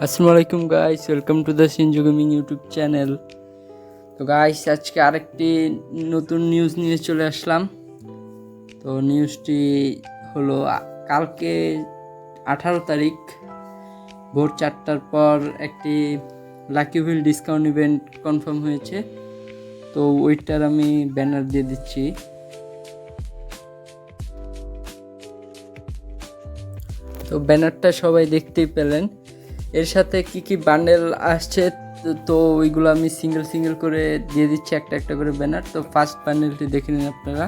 আসসালামু আলাইকুম guys, welcome to the Sinju gaming YouTube channel. তো গাইস, আজকে আরেকটি নতুন নিউজ নিয়ে চলে আসলাম। তো নিউজটি হলো কালকে 18 তারিখ ভোর 4টার পর একটি lucky wheel discount event confirm হয়েছে। তো ওইটার আমি ব্যানার দিয়ে দিচ্ছি। তো ব্যানারটা সবাই দেখতেই পেলেন। এর সাথে কি কি বান্ডেল আসছে তো ওইগুলো আমি সিঙ্গেল সিঙ্গেল করে দিয়ে দিচ্ছি, একটা একটা করে ব্যানার। তো ফার্স্ট বান্ডেলটি দেখে নিন আপনারা।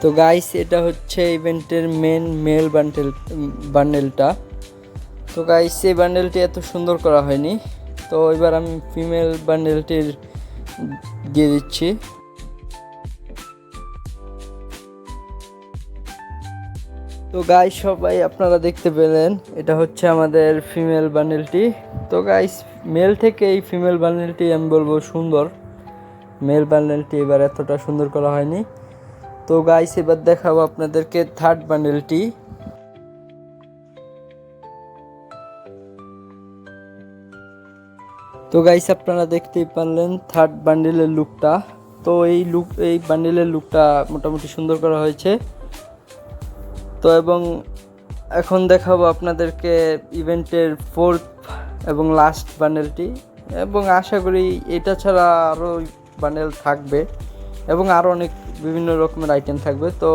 তো গাইস, এটা হচ্ছে ইভেন্টের মেন মেল বান্ডেলটা। তো গাইস, এই বান্ডেলটি এত সুন্দর করা হয়নি, তো এবার আমি ফিমেল বান্ডেলটির দিয়ে দিচ্ছি। তো গাইস, সবাই আপনারা দেখতে পেলেন, এটা হচ্ছে আমাদের ফিমেল বান্ডেলটি। তো গাইস, মেল থেকে এই ফিমেল বান্ডেলটি আমি বলবো সুন্দর। মেল বান্ডেলটি এবার এতটা সুন্দর করা হয়নি। তো গাইস, এবার দেখাবো আপনাদেরকে থার্ড বান্ডেলটি। তো গাইস, আপনারা দেখতেই পারলেন থার্ড বান্ডেলের লুকটা। তো এই বান্ডেলের লুকটা মোটামুটি সুন্দর করা হয়েছে। তো এবং এখন দেখাবো আপনাদেরকে ইভেন্টের ফোর্থ এবং লাস্ট বান্ডেলটি, এবং আশা করি এটা ছাড়া আরও বান্ডেল থাকবে এবং আরও অনেক বিভিন্ন রকমের আইটেম থাকবে। তো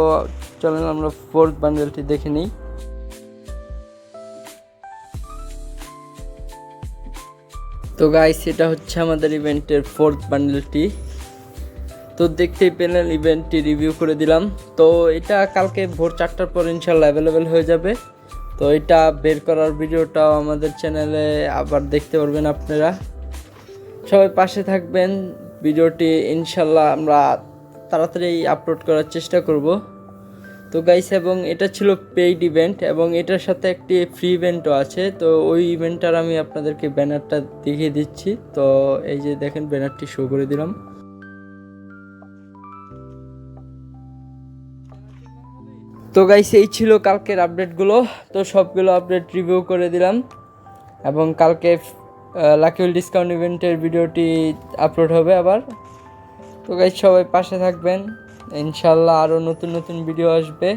চলেন আমরা ফোর্থ বান্ডেলটি দেখে নিই। তো গাইস, এটা হচ্ছে আমাদের ইভেন্টের ফোর্থ বান্ডেলটি। তো দেখতেই পেলেন, ইভেন্টটি রিভিউ করে দিলাম। তো এটা কালকে ভোর 4টার পর ইনশাল্লাহ অ্যাভেলেবেল হয়ে যাবে। তো এটা বের করার ভিডিওটাও আমাদের চ্যানেলে আবার দেখতে পারবেন আপনারা। সবাই পাশে থাকবেন। ভিডিওটি ইনশাল্লাহ আমরা তাড়াতাড়ি আপলোড করার চেষ্টা করব। তো গাইস, এবং এটা ছিল পেইড ইভেন্ট এবং এটার সাথে একটি ফ্রি ইভেন্টও আছে। তো ওই ইভেন্টটার আমি আপনাদেরকে ব্যানারটা দেখিয়ে দিচ্ছি। তো এই যে দেখেন, ব্যানারটি শো করে দিলাম। তো গাইস, এই ছিল কালকের আপডেটগুলো। তো সবগুলো আপডেট রিভিউ করে দিলাম এবং কালকে লাকি হুইল ডিসকাউন্ট ইভেন্টের ভিডিওটি আপলোড হবে আবার। তো গাইস, সবাই পাশে থাকবেন, ইনশাল্লাহ আরও নতুন নতুন ভিডিও আসবে।